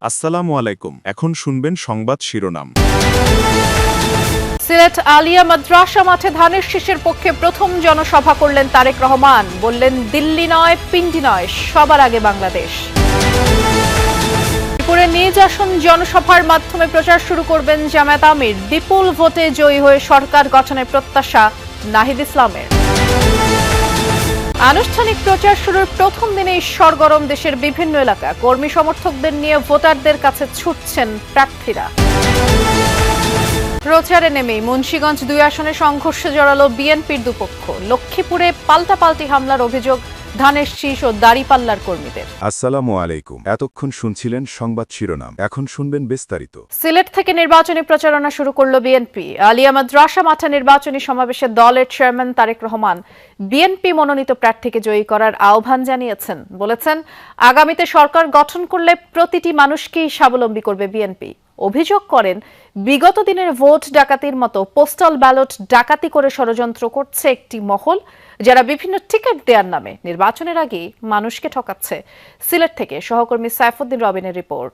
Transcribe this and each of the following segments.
আসসালামু আলাইকুম। এখন শুনবেন সংবাদ শিরোনাম। সিলেট আলিয়া মাদ্রাসা মাঠে ধানের শীষের পক্ষে প্রথম জনসভা করলেন তারেক রহমান। বললেন, দিল্লি নয়, পিন্ডি নয়, সবার আগে বাংলাদেশ। রংপুরে নিজ আসন জনসভার মাধ্যমে প্রচার শুরু করবেন জামায়াত আমির। বিপুল ভোটে জয়ী হয়ে সরকার গঠনের প্রত্যাশা নাহিদ ইসলামের। আনুষ্ঠানিক প্রচার শুরুর প্রথম দিনেই সরগরম দেশের বিভিন্ন এলাকা। কর্মী সমর্থকদের নিয়ে ভোটারদের কাছে ছুটছেন প্রার্থীরা। প্রচারে নেমেই মুন্সিগঞ্জ ২ আসনে সংঘর্ষে জড়ালো বিএনপির দুপক্ষ। লক্ষ্মীপুরে পাল্টাপাল্টি হামলার অভিযোগ ধানের শীষ ও দাড়িপাল্লার কর্মীদের। আসসালামু আলাইকুম। এতক্ষণ শুনছিলেন সংবাদ শিরোনাম, এখন শুনবেন বিস্তারিত। সিলেট থেকে নির্বাচনী প্রচারণা শুরু করল বিএনপি। আলিয়া মাদ্রাসা মাঠে নির্বাচনী সমাবেশে দলের চেয়ারম্যান তারেক রহমান বিএনপি মনোনীত প্রার্থীকে জয়ী করার আহ্বান জানিয়েছেন। বলেছেন, আগামীতে সরকার গঠন করলে প্রতিটি মানুষকেই স্বাবলম্বী করবে বিএনপি। অভিযোগ করেন, বিগত দিনের ভোট ডাকাতির মতো পোস্টাল ব্যালট ডাকাতি করে ষড়যন্ত্র করছে একটি মহল, যারা বিভিন্ন টিকিট দেওয়ার নামে নির্বাচনের আগে মানুষকে ঠকাচ্ছে। সিলেট থেকে সহকর্মী সাইফুদ্দিন রবিনের রিপোর্ট।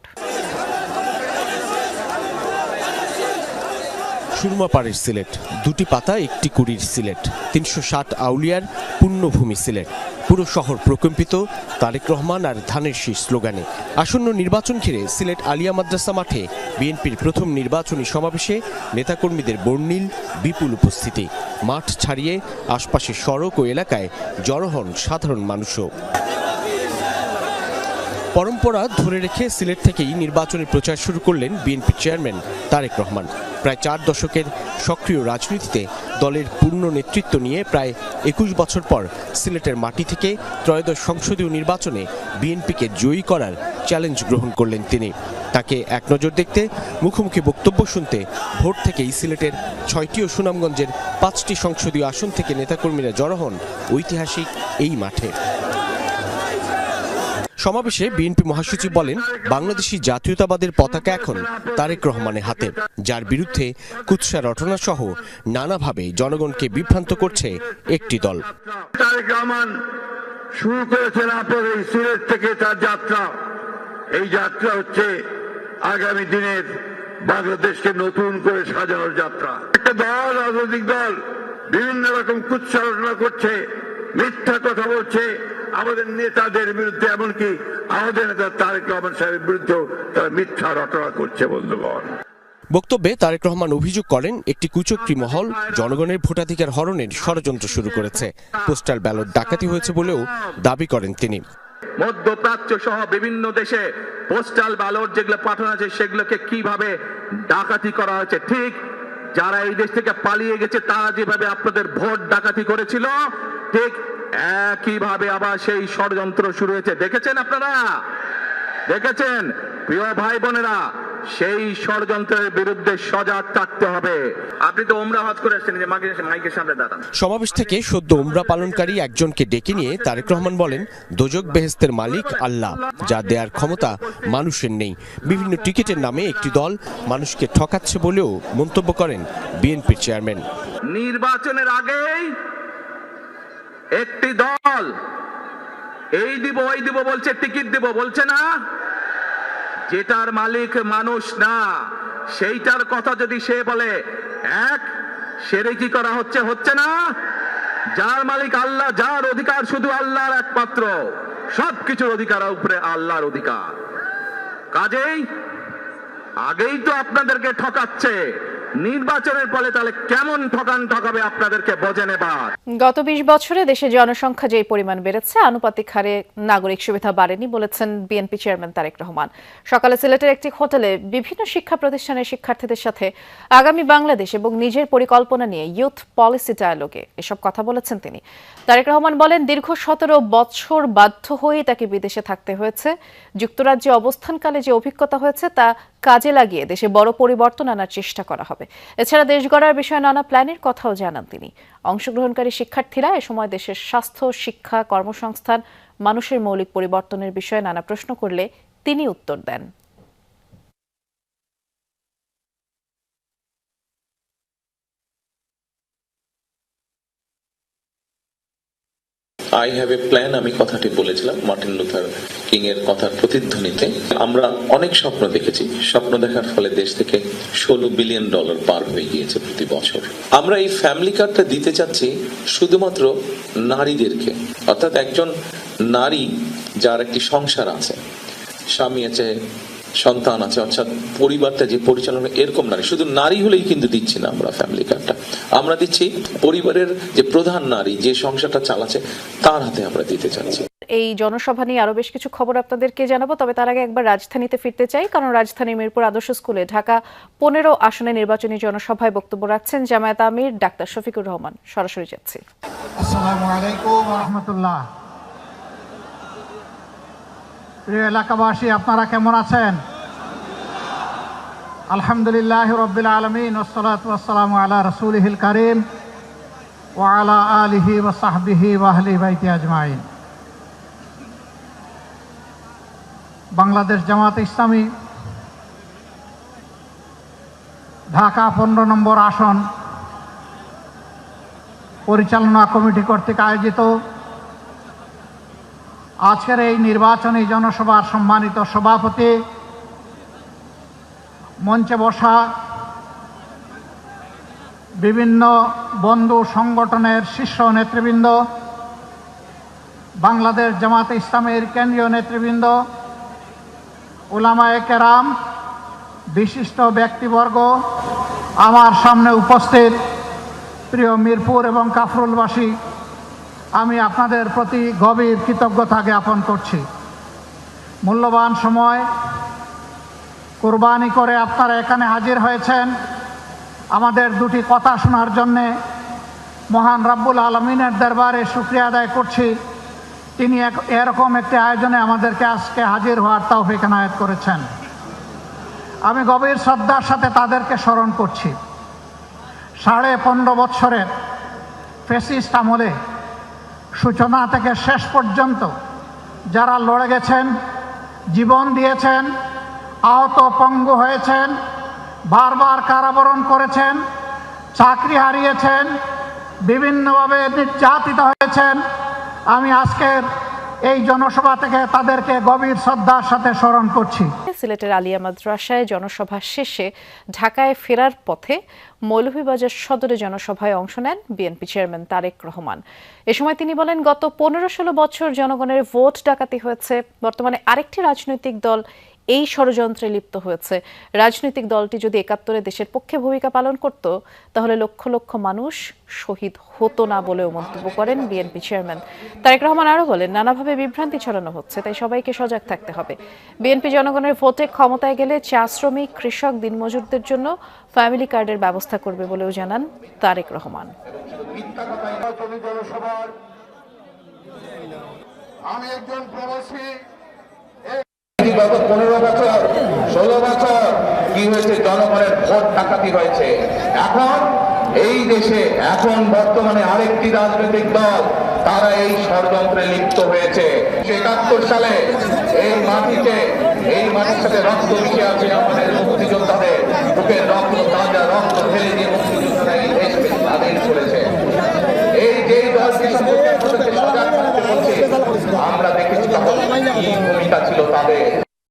সুরমাপাড়ের সিলেট, দুটি পাতা একটি কুড়ির সিলেট, ৩৬০ আউলিয়ার পুণ্যভূমি সিলেট। পুরো শহর প্রকম্পিত তারেক রহমান আর ধানের শীষ স্লোগানে। আসন্ন নির্বাচন ঘিরে সিলেট আলিয়া মাদ্রাসা মাঠে বিএনপির প্রথম নির্বাচনী সমাবেশে নেতাকর্মীদের বর্ণিল বিপুল উপস্থিতি। মাঠ ছাড়িয়ে আশপাশের সড়ক ও এলাকায় জড়ো হন সাধারণ মানুষও। পরম্পরা ধরে রেখে সিলেট থেকেই নির্বাচনের প্রচার শুরু করলেন বিএনপি চেয়ারম্যান তারেক রহমান। প্রায় ৪ দশকের সক্রিয় রাজনীতিতে দলের পূর্ণ নেতৃত্ব নিয়ে প্রায় ২১ বছর পর সিলেটের মাটি থেকে ত্রয়োদশ সংসদীয় নির্বাচনে বিএনপিকে জয়ী করার চ্যালেঞ্জ গ্রহণ করলেন তিনি। তাকে এক নজর দেখতে, মুখোমুখি বক্তব্য শুনতে ভোর থেকেই সিলেটের ৬টি ও সুনামগঞ্জের ৫টি সংসদীয় আসন থেকে নেতাকর্মীরা জড়ো হন ঐতিহাসিক এই মাঠে। সমাবেশে বিএনপি মহাসচিব বলেন, বাংলাদেশি জাতীয়তাবাদের পতাকা এখন তারেক রহমানের হাতে, যার বিরুদ্ধে কুৎসা রটনা সহ নানাভাবে জনগণকে বিভ্রান্ত করছে একটি দল। তারেক রহমান শুরু করেছেন আপনার এই সিলেট থেকে তার যাত্রা। এই যাত্রা হচ্ছে আগামী দিনের বাংলাদেশকে নতুন করে সাজানোর যাত্রা। একটা দল, রাজনৈতিক দল বিভিন্ন রকম কুৎসা রটনা করছে, মিথ্যা কথা বলছে আমাদের নেতাদের বিরুদ্ধে, এমনকি আমাদের নেতা তারেক রহমান সাহেবের বিরুদ্ধেও তারা মিথ্যা রটনা করছে। বন্ধুগণ, বক্তব্যে তারেক রহমান অভিযোগ করেন, একটি কুচক্রী মহল জনগণের ভোটাধিকার হরণের ষড়যন্ত্র শুরু করেছে। পোস্টাল ব্যালট ডাকাতি হয়েছে বলেও দাবি করেন তিনি। মধ্যপ্রাচ্য সহ বিভিন্ন দেশে পোস্টাল ব্যালট যেগুলো পাঠানো আছে সেগুলোকে কিভাবে ডাকাতি করা হয়েছে, ঠিক যারা এই দেশ থেকে পালিয়ে গেছে তারা যেভাবে আপনাদের ভোট ডাকাতি করেছিল, ঠিক একইভাবে আবার সেই ষড়যন্ত্র শুরু হয়েছে। দেখেছেন আপনারা, দেখেছেন প্রিয় ভাই বোনেরা, সেই ষড়যন্ত্রের বিরুদ্ধে সজাগ থাকতে হবে। আপনি তো ওমরা হজ করে আসছেন, যে মাইকের সামনে দাঁড়ান। সমাবেশ থেকে সদ্য ওমরা পালনকারী একজনকে ডেকে নিয়ে তারেক রহমান বলেন, দোজক বেহেশতের মালিক আল্লাহ, যা দেওয়ার ক্ষমতা মানুষের নেই। বিভিন্ন টিকিটের নামে একটি দল মানুষকে ঠকাচ্ছে বলেও মন্তব্য করেন বিএনপির চেয়ারম্যান। নির্বাচনের আগেই একটি দল এই দিব ওই দিব বলছে, টিকিট দিব বলছে না, যেটার মালিক মানুষ না সেইটার কথা যদি সে বলে, এক শিরকি করা হচ্ছে না। যার মালিক আল্লাহ, যার অধিকার শুধু আল্লাহর একমাত্র, সবকিছুর অধিকার উপরে আল্লাহর অধিকার। কাজেই আগেই তো আপনাদেরকে ঠকাচ্ছে, নির্বাচনের ফলে তাহলে কেমন ঠকাবে আপনাদেরকে বোঝে নেবার। গত ২০ বছরে দেশে জনসংখ্যা যে পরিমাণ বেড়েছে, আনুপাতিক হারে নাগরিক সুবিধা বাড়েনি বলেছেন বিএনপি চেয়ারম্যান তারেক রহমান। সকালে সিলেটের একটি হোটেলে বিভিন্ন শিক্ষা প্রতিষ্ঠানের শিক্ষার্থীদের সাথে আগামী বাংলাদেশ এবং নিজের পরিকল্পনা নিয়ে ইউথ পলিসি ডায়ালগে এসব কথা বলেছেন তিনি। তারেক রহমান বলেন, দীর্ঘ ১৭ বছর বাধ্য হয়েই তাকে বিদেশে থাকতে হয়েছে। যুক্তরাজ্যে অবস্থানকালে যে অভিজ্ঞতা হয়েছে তা কাজে লাগিয়ে দেশে বড় পরিবর্তন আনার চেষ্টা করা হবে। এছাড়া দেশ গড়ার বিষয়ে নানা প্ল্যানের কথাও জানান তিনি। অংশগ্রহণকারী শিক্ষার্থীরা এ সময় দেশের স্বাস্থ্য, শিক্ষা, কর্মসংস্থান, মানুষের মৌলিক পরিবর্তনের বিষয়ে নানা প্রশ্ন করলে তিনি উত্তর দেন। আই হ্যাভ এ প্ল্যান, আমি কথাটি বলেছিলাম মার্টিন লুথার কিং এর কথার প্রতিধ্বনিতে। আমরা অনেক স্বপ্ন দেখেছি, স্বপ্ন দেখার ফলে দেশ থেকে $16 বিলিয়ন পার হয়ে গিয়েছে প্রতি বছর। আমরা এই ফ্যামিলি কার্ডটা দিতে চাচ্ছি শুধুমাত্র নারীদেরকে, অর্থাৎ একজন নারী যার একটি সংসার আছে, স্বামী আছে, সন্তান আছে, অর্থাৎ পরিবারটা যে পরিচালনা, এরকম নারী, শুধু নারী হলেই কিন্তু দিচ্ছি না আমরা ফ্যামিলি কার্ডটা, আমরা দিচ্ছি পরিবারের যে প্রধান নারী যে সংসারটা চালাচ্ছে তার হাতে আমরা দিতে চাচ্ছি। এই জনসভা নিয়ে আরো বেশ কিছু খবর আপনাদেরকে জানাবো, তবে তার আগে একবার রাজধানীতে ফিরতে চাই, কারণ রাজধানীর মিরপুর আদর্শ স্কুলে ঢাকা 15 আসনে নির্বাচনী জনসভায় বক্তব্য রাখছেন জামায়াত আমির ডাক্তার শফিকুর রহমান। সরাসরি যাচ্ছি। আসসালামু আলাইকুম ওয়া রাহমাতুল্লাহ। প্রিয় এলাকাবাসী, আপনারা কেমন আছেন? আলহামদুলিল্লাহ রাব্বিল আলামিন, ওয়াসসালাতু ওয়াসসালামু আলা রাসূলিহিল কারীম ওয়া আলা আলিহি ওয়া সাহবিহি ওয়া আহলি বাইতি আজমাইন। বাংলাদেশ জামায়াতে ইসলামী ঢাকা 15 নম্বর আসন পরিচালনা কমিটি কর্তৃক আয়োজিত আজকের এই নির্বাচনী জনসভার সম্মানিত সভাপতি, মঞ্চে বসা বিভিন্ন বন্ধু সংগঠনের শীর্ষ নেতৃবৃন্দ, বাংলাদেশ জামায়াতে ইসলামীর কেন্দ্রীয় নেতৃবৃন্দ, উলামায়ে কেরাম, বিশিষ্ট ব্যক্তিবর্গ, আমার সামনে উপস্থিত প্রিয় মিরপুর এবং কাফরুলবাসী, আমি আপনাদের প্রতি গভীর কৃতজ্ঞতা জ্ঞাপন করছি। মূল্যবান সময় কুরবানি করে আপনারা এখানে হাজির হয়েছেন আমাদের দুটি কথা শোনার জন্যে। মহান রাব্বুল আলামিনের দরবারে শুকরিয়া আদায় করছি, তিনি এরকম একটি আয়োজনে আমাদেরকে আজকে হাজির হওয়ার তৌফিক এনায়েত করেছেন। আমি গভীর শ্রদ্ধার সাথে তাদেরকে স্মরণ করছি। 15.5 বছরের ফ্যাসিস্ট আমলে সূচনা থেকে শেষ পর্যন্ত যারা লড়ে গেছেন, জীবন দিয়েছেন, আহত পঙ্গু হয়েছেন, বারবার কারাবরণ করেছেন, চাকরি হারিয়েছেন, বিভিন্নভাবে নির্যাতিত হয়েছেন, আমি আজকের এই জনসভা থেকে তাদেরকে গভীর শ্রদ্ধার সাথে স্মরণ করছি। সিলেটের আলিয়া মাদ্রাসায় জনসভা শেষে ঢাকায় ফেরার পথে মৌলভীবাজার সদরে জনসভায় অংশ নেন বিএনপি চেয়ারম্যান তারেক রহমান। এ সময় তিনি বলেন, গত 15-16 বছর জনগণের ভোট ডাকাতি হয়েছে, বর্তমানে আরেকটি রাজনৈতিক দল এই ষড়যন্ত্রে লিপ্ত হয়েছে। রাজনৈতিক দলটি যদি 71-এ দেশের পক্ষে ভূমিকা পালন করত, তাহলে লক্ষ লক্ষ মানুষ শহীদ হতো না বলেও মন্তব্য করেন বিএনপি চেয়ারম্যান তারেক রহমান। আরও বলেন, নানাভাবে বিভ্রান্তি ছড়ানো হচ্ছে, তাই সবাইকে সজাগ থাকতে হবে। বিএনপি জনগণের ভোটে ক্ষমতায় গেলে চা শ্রমিক, কৃষক, দিনমজুরদের জন্য ফ্যামিলি কার্ডের ব্যবস্থা করবে বলেও জানান তারেক রহমান। আমি একজন প্রবাসী, 15 বছর 16 বছর কি হয়েছে, জনগণের ভোট ডাকাতি হয়েছে। এখন এই দেশে এখন বর্তমানে আরেকটি রাজনৈতিক দল, তারা এই ষড়যন্ত্রে লিপ্ত হয়েছে। 71 সালে এই মাটির সাথে রক্ত মিশে আছে আমাদের মুক্তিযোদ্ধাদের।